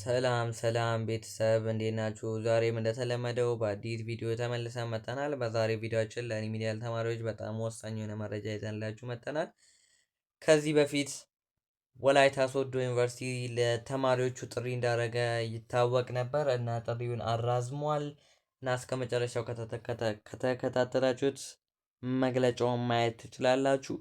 ሰላም ቤተሰብ እንዴት ናችሁ? ዛሬም እንደተለመደው በአዲስ ቪዲዮ ተመልሰን መጥተናል። በዛሬ ቪዲዮአችን ለሪሚዲያል ተማሪዎች በጣም ወሳኝ የሆነ መረጃ ይዘንላችሁ መጥተናል። ከዚህ በፊት ወላይታ ሶዶ ዩኒቨርሲቲ ለተማሪዎቹ ጥሪ እንዳደረገ ይታወቅ ነበር እና ጥሪውን አራዝሟል እና እስከ መጨረሻው ከተከታተላችሁት መግለጫውን ማየት ትችላላችሁ።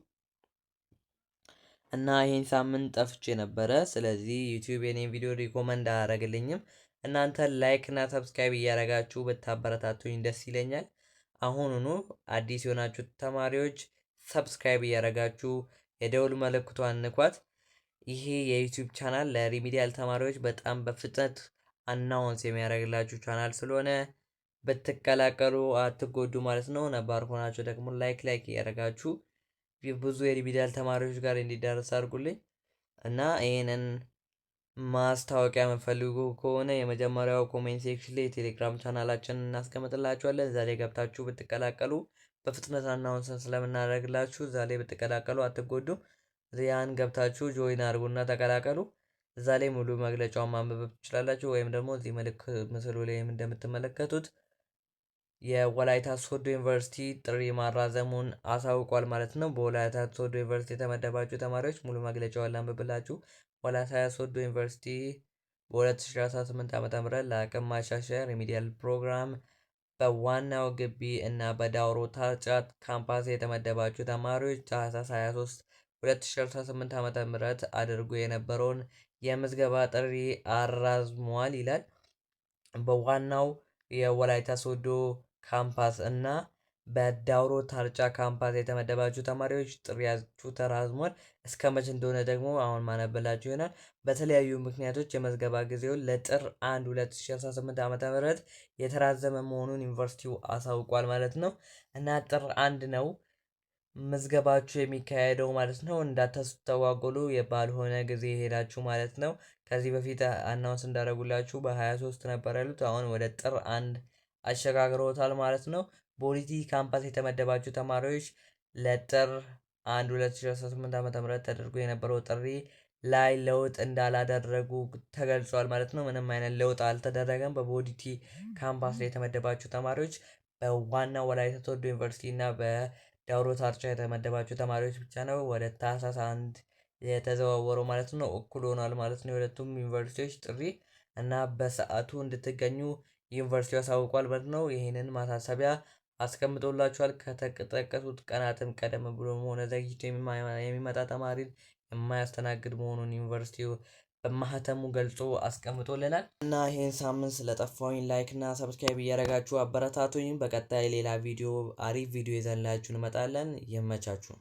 እና ይሄን ሳምንት ጠፍቼ ነበረ። ስለዚህ ዩቲዩብ የኔን ቪዲዮ ሪኮመንድ አያደርግልኝም። እናንተ ላይክ እና ሰብስክራይብ እያደረጋችሁ ብታበረታቱኝ ደስ ይለኛል። አሁኑኑ አዲስ የሆናችሁ ተማሪዎች ሰብስክራይብ እያደረጋችሁ የደውል ምልክቷን ንኳት። ይሄ የዩቲዩብ ቻናል ለሪሚዲያል ተማሪዎች በጣም በፍጥነት አናውንስ የሚያደርግላችሁ ቻናል ስለሆነ ብትቀላቀሉ አትጎዱ ማለት ነው። ነባር ሆናችሁ ደግሞ ላይክ እያደረጋችሁ ብዙ የሪሚዲያል ተማሪዎች ጋር እንዲዳረስ አድርጉልኝ እና ይህንን ማስታወቂያ የምፈልጉ ከሆነ የመጀመሪያው ኮሜንት ሴክሽን ላይ የቴሌግራም ቻናላችንን እናስቀምጥላችኋለን። እዛ ላይ ገብታችሁ ብትቀላቀሉ በፍጥነት አናውንስን ስለምናደርግላችሁ እዛ ላይ ብትቀላቀሉ አትጎዱም። ያን ገብታችሁ ጆይን አድርጉና ተቀላቀሉ። እዛ ላይ ሙሉ መግለጫውን ማንበብ ትችላላችሁ። ወይም ደግሞ እዚህ ምስሉ ላይ እንደምትመለከቱት የወላይታ ሶዶ ዩኒቨርሲቲ ጥሪ ማራዘሙን አሳውቋል ማለት ነው። በወላይታ ሶዶ ዩኒቨርሲቲ የተመደባችሁ ተማሪዎች ሙሉ መግለጫውን ላንብብላችሁ። ወላይታ ሶዶ ዩኒቨርሲቲ በ2018 ዓ.ም ለአቅም ማሻሻያ ሪሚዲያል ፕሮግራም በዋናው ግቢ እና በዳውሮ ታርጫ ካምፓስ የተመደባችሁ ተማሪዎች ታህሳስ 23 2018 ዓ.ም አድርጎ የነበረውን የምዝገባ ጥሪ አራዝሟል ይላል። በዋናው የወላይታ ሶዶ ካምፓስ እና በዳውሮ ታርጫ ካምፓስ የተመደባችሁ ተማሪዎች ጥሪያችሁ ተራዝሟል። እስከ መቼ እንደሆነ ደግሞ አሁን ማነበላችሁ ይሆናል። በተለያዩ ምክንያቶች የመዝገባ ጊዜውን ለጥር 1 2018 ዓ.ም የተራዘመ መሆኑን ዩኒቨርሲቲው አሳውቋል ማለት ነው እና ጥር 1 ነው ምዝገባችሁ የሚካሄደው ማለት ነው። እንዳታስተዋጎሉ ባልሆነ ጊዜ ሄዳችሁ ማለት ነው። ከዚህ በፊት አናውንስ እንዳደረጉላችሁ በ23 ነበር ያሉት፣ አሁን ወደ ጥር 1 አሸጋግረውታል ማለት ነው። ቦዲቲ ካምፓስ የተመደባችሁ ተማሪዎች ለጥር 1 2018 ዓ.ም ተደርጎ የነበረው ጥሪ ላይ ለውጥ እንዳላደረጉ ተገልጿል ማለት ነው። ምንም አይነት ለውጥ አልተደረገም። በቦዲቲ ካምፓስ ላይ የተመደባችሁ ተማሪዎች በዋና ወላይታ ሶዶ ዩኒቨርሲቲ እና በዳውሮ ታርጫ የተመደባችሁ ተማሪዎች ብቻ ነው ወደ ታህሳስ 1 የተዘዋወረው ማለት ነው። እኩል ሆኗል ማለት ነው የሁለቱም ዩኒቨርሲቲዎች ጥሪ እና በሰዓቱ እንድትገኙ ዩኒቨርሲቲው አሳውቋል ማለት ነው። ይህንን ማሳሰቢያ አስቀምጦላችኋል። ከተጠቀሱት ቀናትም ቀደም ብሎ ሆነ ዘግይቶ የሚመጣ ተማሪን የማያስተናግድ መሆኑን ዩኒቨርሲቲው በማህተሙ ገልጾ አስቀምጦልናል እና ይህን ሳምንት ስለጠፋሁኝ ላይክ እና ሰብስክራይብ እያደረጋችሁ አበረታቱኝ። በቀጣይ ሌላ ቪዲዮ አሪፍ ቪዲዮ ይዘንላችሁ እንመጣለን። ይመቻችሁ።